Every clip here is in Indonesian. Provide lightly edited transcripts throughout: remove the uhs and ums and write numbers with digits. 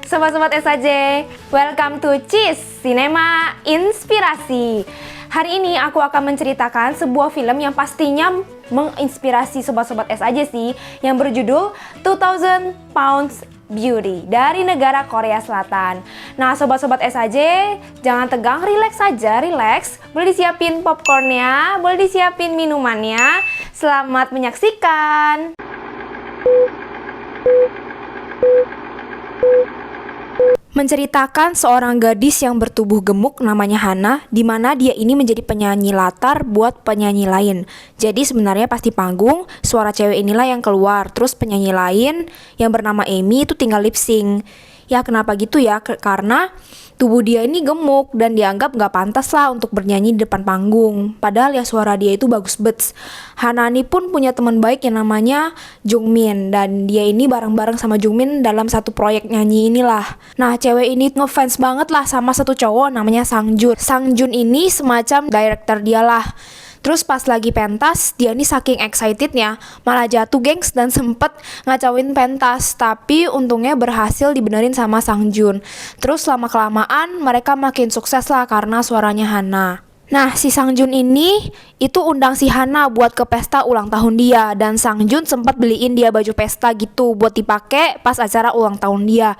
Sobat-sobat SAJ, welcome to Cheese Cinema Inspirasi. Hari ini aku akan menceritakan sebuah film yang pastinya menginspirasi sobat-sobat SAJ sih, yang berjudul 2000 Pounds Beauty dari negara Korea Selatan. Nah, sobat-sobat SAJ, jangan tegang, relax saja, relax. Boleh disiapin popcornnya, boleh disiapin minumannya. Selamat menyaksikan. Menceritakan seorang gadis yang bertubuh gemuk namanya Hana, di mana dia ini menjadi penyanyi latar buat penyanyi lain. Jadi sebenarnya pas di panggung, suara cewek inilah yang keluar, terus penyanyi lain yang bernama Amy itu tinggal lip sync. Ya kenapa gitu ya? Karena tubuh dia ini gemuk dan dianggap gak pantas lah untuk bernyanyi di depan panggung. Padahal ya suara dia itu bagus banget. Hana ini pun punya teman baik yang namanya Jungmin, dan dia ini bareng-bareng sama Jungmin dalam satu proyek nyanyi inilah. Nah, cewek ini ngefans banget lah sama satu cowok namanya Sangjun. Sangjun ini semacam director dia lah. Terus pas lagi pentas, dia nih saking excitednya malah jatuh gengs dan sempet ngacauin pentas. Tapi untungnya berhasil dibenerin sama Sangjun. Terus lama-kelamaan mereka makin sukses lah karena suaranya Hana. Nah, si Sangjun ini itu undang si Hana buat ke pesta ulang tahun dia, dan Sangjun sempat beliin dia baju pesta gitu buat dipakai pas acara ulang tahun dia.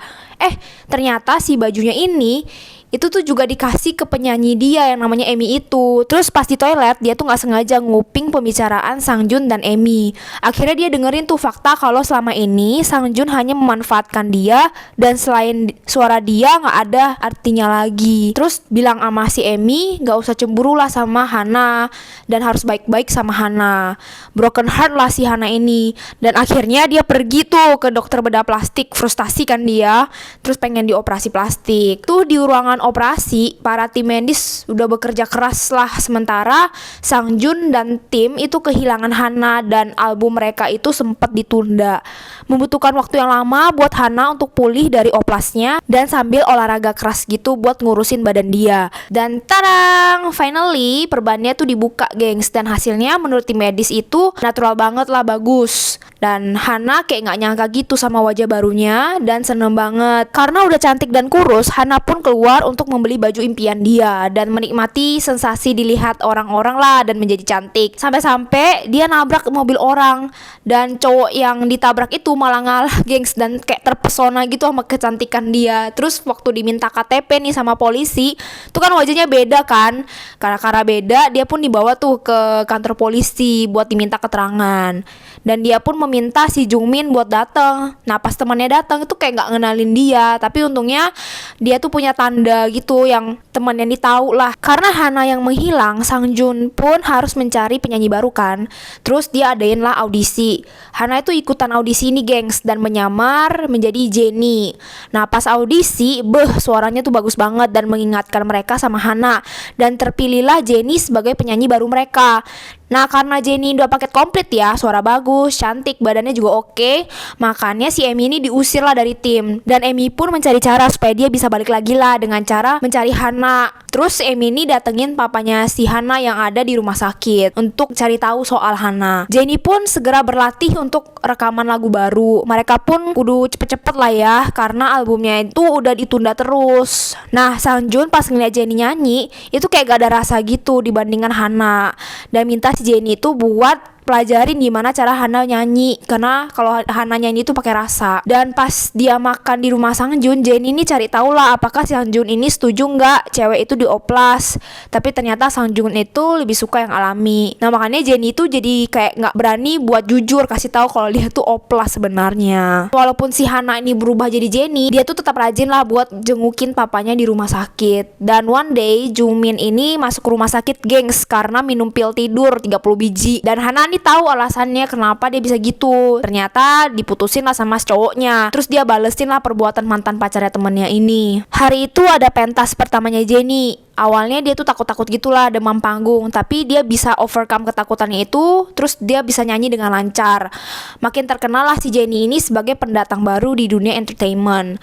Ternyata si bajunya ini itu tuh juga dikasih ke penyanyi dia yang namanya Amy itu. Terus pas di toilet dia tuh nggak sengaja nguping pembicaraan Sangjun dan Amy. Akhirnya dia dengerin tuh fakta kalau selama ini Sangjun hanya memanfaatkan dia, dan selain suara dia nggak ada artinya lagi. Terus bilang sama si Amy nggak usah cemburu lah sama Hana dan harus baik-baik sama Hana. Broken heart lah si Hana ini. Dan akhirnya dia pergi tuh ke dokter bedah plastik. Frustasi kan dia, terus pengen dioperasi plastik. Tuh di ruangan operasi, para tim medis udah bekerja keras lah. Sementara Sangjun dan tim itu kehilangan Hana, dan album mereka itu sempat ditunda. Membutuhkan waktu yang lama buat Hana untuk pulih dari oplasnya dan sambil olahraga keras gitu buat ngurusin badan dia. Dan tarang, finally perbannya tuh dibuka gengs, dan hasilnya menurut tim medis itu natural banget lah, bagus. Dan Hana kayak gak nyangka gitu sama wajah barunya, dan seneng banget. Karena udah cantik dan kurus, Hana pun keluar untuk membeli baju impian dia dan menikmati sensasi dilihat orang-orang lah dan menjadi cantik. Sampai-sampai dia nabrak mobil orang, dan cowok yang ditabrak itu malah ngalah gengs dan kayak terpesona gitu sama kecantikan dia. Terus waktu diminta KTP nih sama polisi, tuh kan wajahnya beda kan. Karena beda, dia pun dibawa tuh ke kantor polisi buat diminta keterangan. Dan dia pun meminta si Jungmin buat datang. Nah, pas temannya datang itu kayak nggak ngenalin dia, tapi untungnya dia tuh punya tanda gitu yang temannya ini tahu lah. Karena Hana yang menghilang, Sangjun pun harus mencari penyanyi baru kan. Terus dia adain lah audisi. Hana itu ikutan audisi ini gengs dan menyamar menjadi Jennie. Nah, pas audisi, suaranya tuh bagus banget dan mengingatkan mereka sama Hana, dan terpilihlah Jennie sebagai penyanyi baru mereka. Nah, karena Jennie udah paket komplit ya, suara bagus, cantik, badannya juga oke, makanya si Amy ini diusir lah dari tim. Dan Amy pun mencari cara supaya dia bisa balik lagi lah dengan cara mencari Hana. Terus Amy ini datengin papanya si Hana yang ada di rumah sakit untuk cari tahu soal Hana. Jennie pun segera berlatih untuk rekaman lagu baru. Mereka pun kudu cepet-cepet lah ya, karena albumnya itu udah ditunda terus. Nah, Sangjun pas ngeliat Jennie nyanyi, itu kayak gak ada rasa gitu dibandingkan Hana, dan minta si Jennie itu buat pelajarin gimana cara Hana nyanyi, karena kalau Hana nyanyi itu pakai rasa. Dan pas dia makan di rumah Sangjun, Jennie ini cari tahu lah apakah Sangjun ini setuju nggak cewek itu dioplas. Tapi ternyata Sangjun itu lebih suka yang alami. Nah, makanya Jennie itu jadi kayak nggak berani buat jujur kasih tahu kalau dia tuh oplas sebenarnya. Walaupun si Hana ini berubah jadi Jennie, dia tuh tetap rajin lah buat jengukin papanya di rumah sakit. Dan one day Jungmin ini masuk ke rumah sakit gengs karena minum pil tidur 30 biji. Dan Hana ini tahu alasannya kenapa dia bisa gitu. Ternyata diputusin lah sama cowoknya. Terus dia balesin lah perbuatan mantan pacarnya temennya ini. Hari itu ada pentas pertamanya Jennie. Awalnya dia tuh takut-takut gitulah, demam panggung, tapi dia bisa overcome ketakutannya itu. Terus dia bisa nyanyi dengan lancar. Makin terkenal lah si Jennie ini sebagai pendatang baru di dunia entertainment.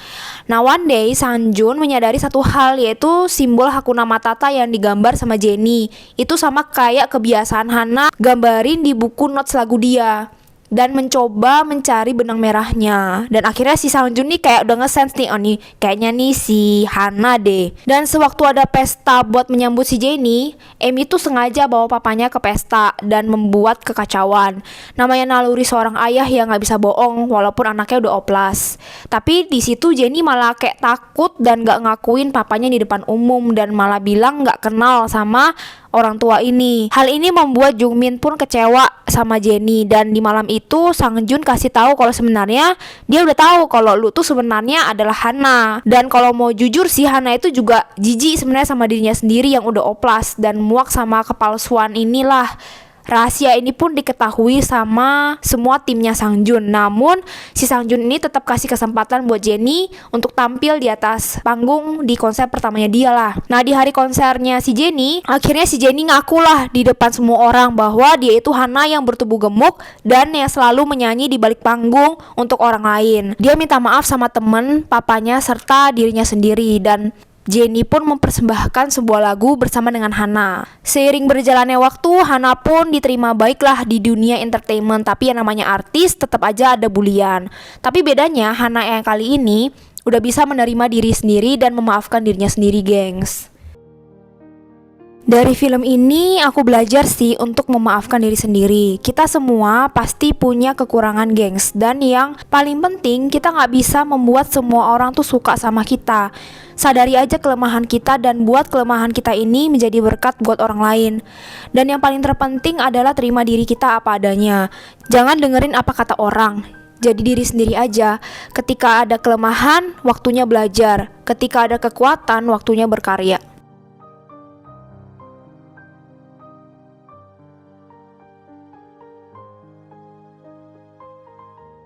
Nah, one day Sangjun menyadari satu hal, yaitu simbol Hakuna Matata yang digambar sama Jennie itu sama kayak kebiasaan Hana gambarin di buku notes lagu dia. dan mencoba mencari benang merahnya. Dan akhirnya si Sangjun nih kayak udah nge-sense nih, oh nih kayaknya nih si Hana deh. Dan sewaktu ada pesta buat menyambut si Jennie, Amy tuh sengaja bawa papanya ke pesta dan membuat kekacauan. Namanya naluri seorang ayah yang nggak bisa bohong walaupun anaknya udah oplas. Tapi di situ Jennie malah kayak takut dan nggak ngakuin papanya di depan umum dan malah bilang nggak kenal sama orang tua ini. Hal ini membuat Jungmin pun kecewa sama Jennie, dan di malam itu Sangjun kasih tahu kalau sebenarnya dia udah tahu kalau lu tuh sebenarnya adalah Hana. Dan kalau mau jujur sih, Hana itu juga jijik sebenarnya sama dirinya sendiri yang udah oplas dan muak sama kepalsuan inilah. Rahasia ini pun diketahui sama semua timnya Sangjun. Namun si Sangjun ini tetap kasih kesempatan buat Jennie untuk tampil di atas panggung di konser pertamanya dia lah. Nah, di hari konsernya si Jennie, akhirnya si Jennie ngaku lah di depan semua orang bahwa dia itu Hana yang bertubuh gemuk dan yang selalu menyanyi di balik panggung untuk orang lain. Dia minta maaf sama temen, papanya, serta dirinya sendiri. Dan Jennie pun mempersembahkan sebuah lagu bersama dengan Hana. Seiring berjalannya waktu, Hana pun diterima baiklah di dunia entertainment. Tapi yang namanya artis tetap aja ada bulian. Tapi bedanya Hana yang kali ini udah bisa menerima diri sendiri dan memaafkan dirinya sendiri, gengs. Dari film ini aku belajar sih untuk memaafkan diri sendiri. Kita semua pasti punya kekurangan, gengs. Dan yang paling penting, kita gak bisa membuat semua orang tuh suka sama kita. Sadari aja kelemahan kita dan buat kelemahan kita ini menjadi berkat buat orang lain. Dan yang paling terpenting adalah terima diri kita apa adanya. Jangan dengerin apa kata orang. Jadi diri sendiri aja. Ketika ada kelemahan, waktunya belajar. Ketika ada kekuatan, waktunya berkarya.